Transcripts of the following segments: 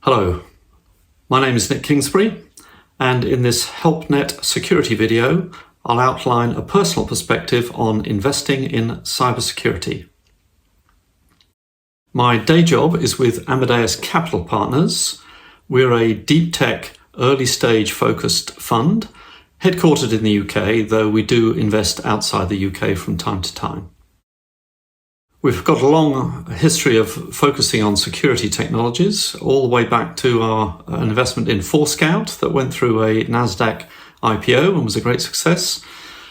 Hello, my name is Kingsbury, and in this HelpNet security video, I'll outline a personal perspective on investing in cybersecurity. My day job is with Amadeus Capital Partners. We're a deep tech, early stage focused fund, headquartered in the UK, though we do invest outside the UK from time to time. We've got a long history of focusing on security technologies, all the way back to our investment in Forescout that went through a NASDAQ IPO and was a great success.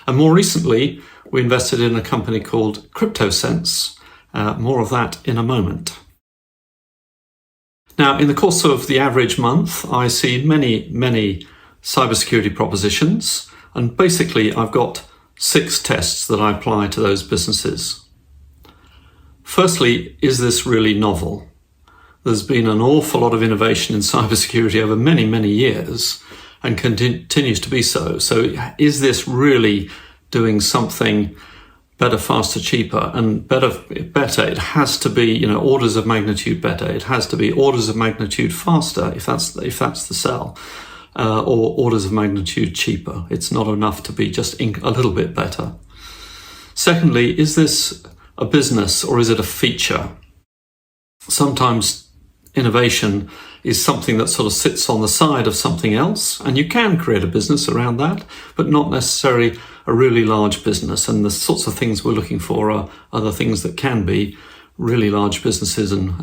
And more recently, we invested in a company called CryptoSense. More of that in a moment. Now, in the course of the average month, I see many cybersecurity propositions, and basically I've got 6 tests that I apply to those businesses. Firstly, is this really novel? There's been an awful lot of innovation in cybersecurity over many years and continues to be so. So is this really doing something better, faster, cheaper? And better, it has to be, orders of magnitude better. It has to be orders of magnitude faster if that's the sell, or orders of magnitude cheaper. It's not enough to be just a little bit better. Secondly, is this a business or is it a feature? Sometimes innovation is something that sort of sits on the side of something else, and you can create a business around that, but not necessarily a really large business. And the sorts of things we're looking for are other things that can be really large businesses and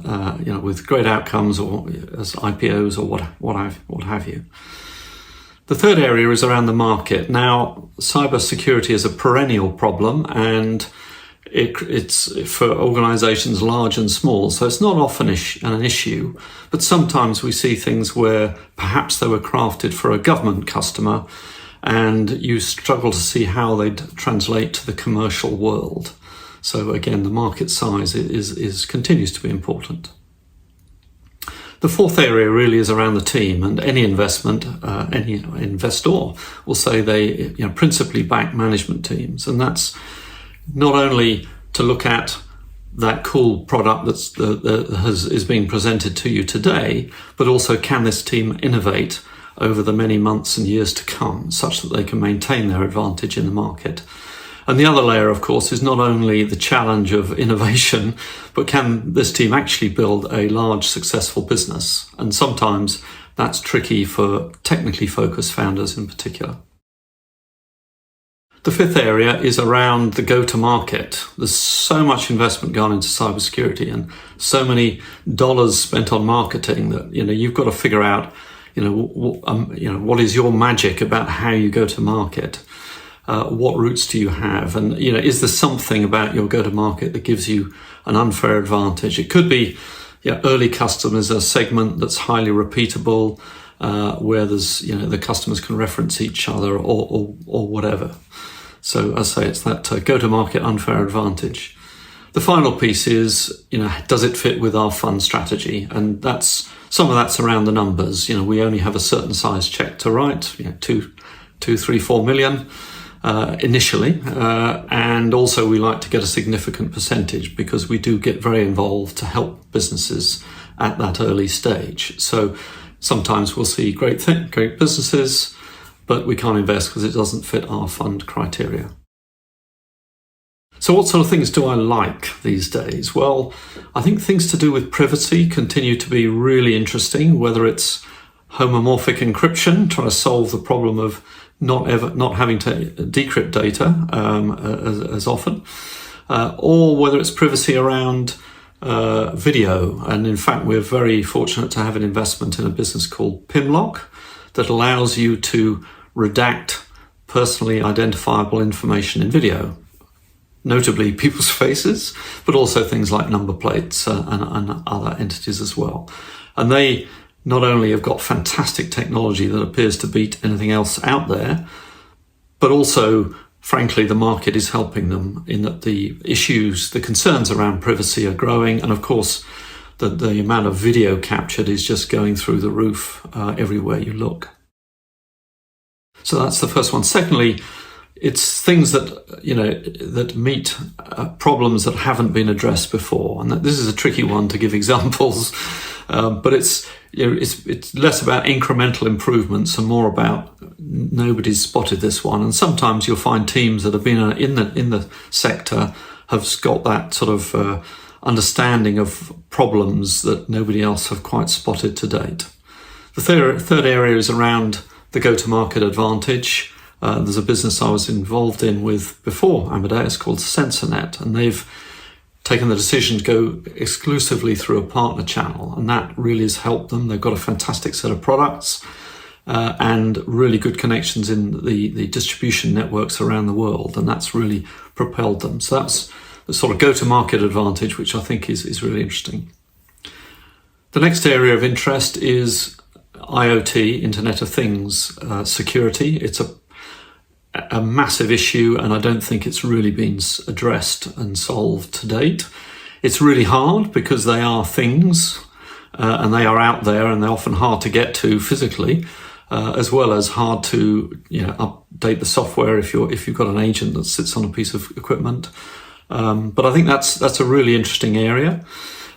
with great outcomes, or as IPOs or what have you. The third area is around the market. Now, cybersecurity is a perennial problem, and it's for organizations large and small, so it's not often an issue, but sometimes we see things where perhaps they were crafted for a government customer and you struggle to see how they'd translate to the commercial world. So again, the market size continues to be important. The fourth area really is around the team, and any investment, any investor will say they principally back management teams, and that's not only to look at that cool product that is being presented to you today, but also can this team innovate over the many months and years to come such that they can maintain their advantage in the market. And the other layer, of course, is not only the challenge of innovation, but can this team actually build a large successful business? And sometimes that's tricky for technically focused founders in particular. The fifth area is around the go-to-market. There's so much investment gone into cybersecurity and so many dollars spent on marketing that you've got to figure out what is your magic about how you go to market. What routes do you have? And is there something about your go-to-market that gives you an unfair advantage? It could be early customers, a segment that's highly repeatable, where there's the customers can reference each other or whatever. So as I say, it's that go-to-market unfair advantage. The final piece is, does it fit with our fund strategy? And some of that's around the numbers. We only have a certain size check to write, 2, 3, 4 million initially. And also we like to get a significant percentage because we do get very involved to help businesses at that early stage. So sometimes we'll see great businesses, but we can't invest because it doesn't fit our fund criteria. So what sort of things do I like these days? Well, I think things to do with privacy continue to be really interesting, whether it's homomorphic encryption, trying to solve the problem of not having to decrypt data as often, or whether it's privacy around video. And in fact, we're very fortunate to have an investment in a business called Pimlock that allows you to redact personally identifiable information in video, notably people's faces, but also things like number plates and other entities as well. And they not only have got fantastic technology that appears to beat anything else out there, but also, frankly, the market is helping them in that the concerns around privacy are growing. And of course, the amount of video captured is just going through the roof everywhere you look. So that's the first one. Secondly, it's things that meet problems that haven't been addressed before. And this is a tricky one to give examples, but it's it's less about incremental improvements and more about nobody's spotted this one. And sometimes you'll find teams that have been in the sector have got that sort of understanding of problems that nobody else have quite spotted to date. The third area is around the go-to-market advantage. There's a business I was involved in with before Amadeus called SensorNet, and they've taken the decision to go exclusively through a partner channel, and that really has helped them. They've got a fantastic set of products and really good connections in the distribution networks around the world, and that's really propelled them. So that's the sort of go-to-market advantage, which I think is really interesting. The next area of interest is IoT, Internet of Things, security. It's a massive issue, and I don't think it's really been addressed and solved to date. It's really hard because they are things and they are out there, and they're often hard to get to physically, as well as hard to update the software if you've got an agent that sits on a piece of equipment. But I think that's a really interesting area.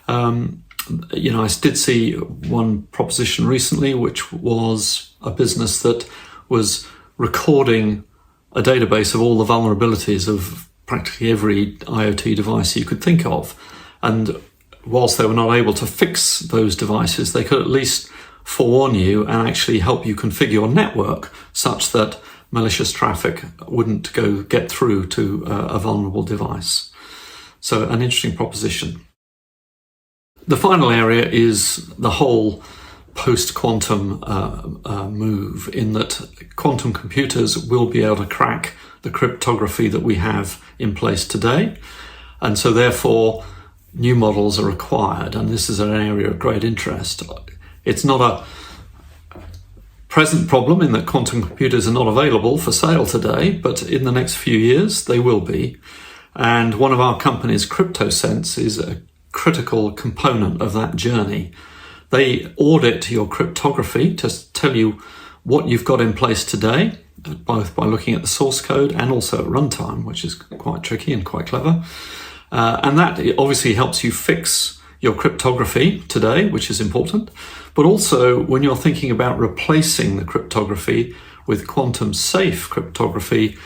I did see one proposition recently, which was a business that was recording a database of all the vulnerabilities of practically every IoT device you could think of. And whilst they were not able to fix those devices, they could at least forewarn you and actually help you configure your network such that malicious traffic wouldn't get through to a vulnerable device. So an interesting proposition. The final area is the whole post-quantum move, in that quantum computers will be able to crack the cryptography that we have in place today. And so therefore, new models are required. And this is an area of great interest. It's not a present problem in that quantum computers are not available for sale today, but in the next few years, they will be. And one of our companies, CryptoSense, is a critical component of that journey. They audit your cryptography to tell you what you've got in place today, both by looking at the source code and also at runtime, which is quite tricky and quite clever. And that obviously helps you fix your cryptography today, which is important. But also when you're thinking about replacing the cryptography with quantum safe cryptography,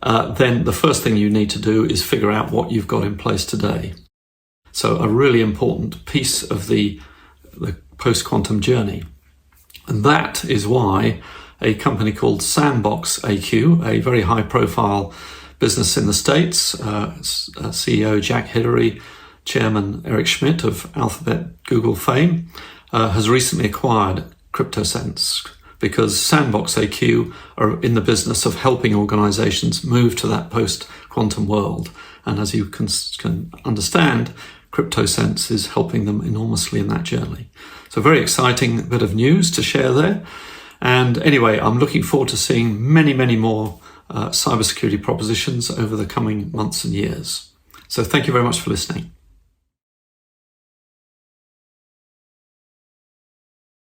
then the first thing you need to do is figure out what you've got in place today. So a really important piece of the post-quantum journey. And that is why a company called Sandbox AQ, a very high-profile business in the States, CEO Jack Hillary, Chairman Eric Schmidt of Alphabet Google fame, has recently acquired CryptoSense, because Sandbox AQ are in the business of helping organizations move to that post-quantum world. And as you can understand, CryptoSense is helping them enormously in that journey. So very exciting bit of news to share there. And anyway, I'm looking forward to seeing many, many more cybersecurity propositions over the coming months and years. So thank you very much for listening.